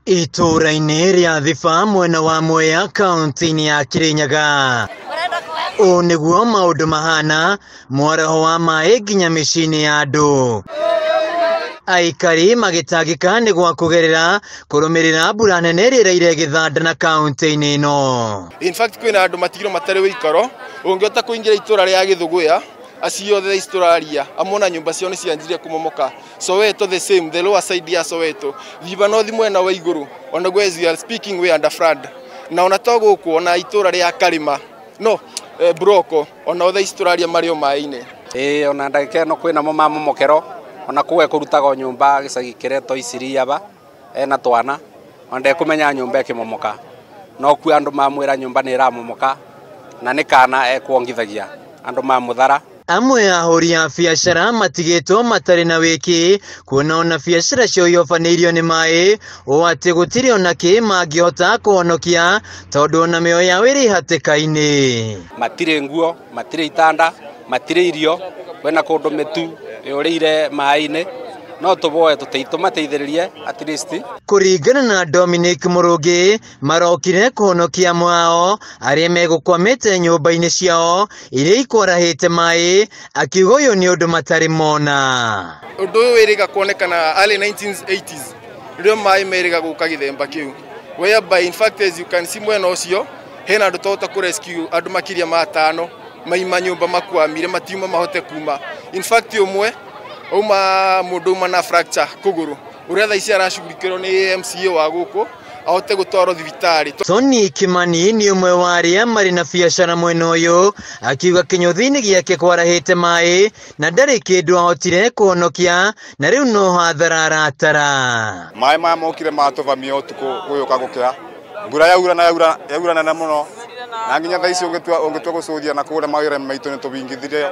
Itũra-inĩ rĩa Thiba mwena wa Mwea kaunti-inĩ ya Kirinyaga. Ũũ nĩguo maũndũ mahana mwaraho wa maĩ nginya mĩciĩ-inĩ ya andũ. Aikari magĩtangĩka nĩ gwa kũgerera kũrũmĩrĩra mbura nene ĩrĩa ĩregĩthandana kaunti-inĩ ĩno. In fact kwĩna andũ matigiro matarĩ wĩikaro ũngĩhota kũingĩra itũra rĩa Gĩthũgũya acio othe isturaria amona nyumba ciao nĩcianjirie kumomoka. Soweto the same, the lower side ya Soweto. Thiva North mwena wa igũrũ ona as we are speaking we under flood. Na ona to gũkũ ona itũra rĩa Karima Broko ona othe isturaria mario maĩ-inĩ. Ona ndagĩka ĩno kwĩna mo mamomokero ona kuwe kũrutaga nyumba gĩcagi kĩretwo Isiriaba na twana onda kũmenya nyumba ĩkĩmomoka no kuo andũ mamwĩra nyumba nĩ ĩramomoka na nĩ kana ekuongithagia andũ mamũthara. Amwe ahũri a biacara matigĩtwo matarĩ na wĩki kuona ona biacara cio yobanĩirio nĩ maĩ ũũ atĩ gũtirĩ ona kĩ mangĩhota kũhonokia tondũ ona mĩoyo yao ĩrĩ hatĩka-inĩ. Matirĩ nguo, matirĩ itanda, matirĩ irio, kwĩna kũndũ mĩtu yũrĩire maĩ-inĩ no tũboe tũmateithĩrĩrie at least. Kũringana na Dominic Mũrũngĩ marokire kũhonokia mwao arĩa megũkwamĩte nyũmba-inĩ ciao iria ikwarahĩte maĩ, akiuga ũyũ nĩ ũndũ matarĩ mona. Ũndũ ũyũ wĩrĩga kuonekana early 1980s rĩrĩa maĩ merĩga gũka gĩthemba kĩu, whereby in fact as you can see mwena ũcio hena andũ tota kũrescue andũ makĩria ma 5 maima nyũmba makwamire matiuma mahote kuma. In fact ũmwe mũndũ uma na fracture kũgũrũ ũrĩa thaa ici aracugurikĩrwo nĩ MCA wa gũkũ ahote gũtwarwo thibitarĩ. Tony Kimani nĩ ũmwe wa arĩa marĩ na biacara mwena ũyũ akiuga kĩnyũthi-inĩ gĩake kwarahĩte maĩ na ndarĩ kĩndũ ahotire kũhonokia na rĩu no hathara aratara. Maĩ maya mokire matũvamia ũtukũ gũgĩũka gũkĩa, mbura yaura nene mũno na nginya thaa ici ũngĩtua gũcũthia na kũrĩa mawĩra maitũ nĩ tũvingithire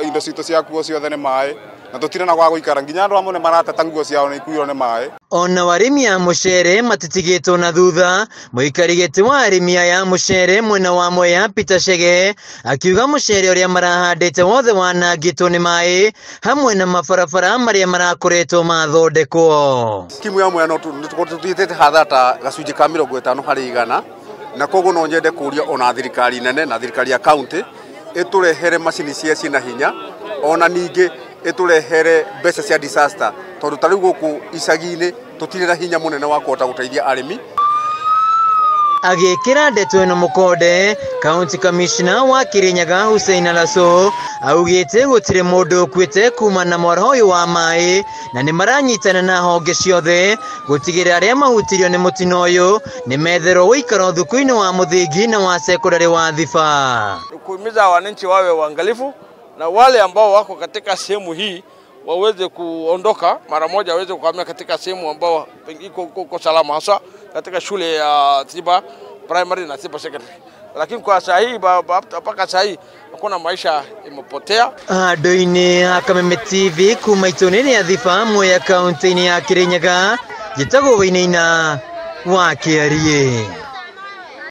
indo citũ ciakuo ciothe nĩ maĩ na tũtirĩ na gwa gũikara nginya andũ amwe nĩ marateta nguo ciao nĩ ikuirwo nĩ maĩ. Ona arĩmi a mũcere matitigĩtwo na thutha. Mũikari gĩtĩ wa arĩmi aya mũcere mwena wa Mwea Peter Chege akiuga mũcere ũrĩa marahandĩte wothe wanangĩtwo nĩ maĩ hamwe na mabarabara marĩa marakoretwo mathondekwo. Skimu ya Mwea tũthiĩte hathara ta gacunjĩ ka 50 harĩ 100 na koguo no nyende kũria ona thirikari nene na thirikari ya county ĩtũrehere macini ciĩ na hinya ona ningĩ ĩtũrehere mbeca cia disaster tondũ tarĩu gũkũ icagi-inĩ tũtirĩ na hinya mũnene wa kũhota gũteithia arĩmi. Agĩkĩra ndeto ĩno mũkonde, County Commissioner wa Kirinyaga Hussein Alaso augĩte gũtirĩ mũndũ ũkuĩte kuma na mwaraho ũyũ wa maĩ na nĩ maranyitana na honge ciothe gũtigĩrĩra arĩa mahutirio nĩ mũtino ũyũ nĩ metherwo ũikaro thukuru-inĩ wa mũthingi na wa sekondari wa Thiba. Kuhimiza wananchi wawe waangalifu na wale ambao wako katika sehemu hii waweze kuondoka mara moja, waweze kuhamia katika sehemu ambao iko salama, hasa katika shule ya Thiba Primary na Thiba Secondary. Lakini kwa saa hii mpaka saa hii hakuna maisha imepotea. Handũ-inĩ ha Kameme TV kuma itũũra-inĩ rĩa Thiba Mwea kaunti-inĩ ya Kirinyaga, njĩtagwo Wainaina wa Kĩarie.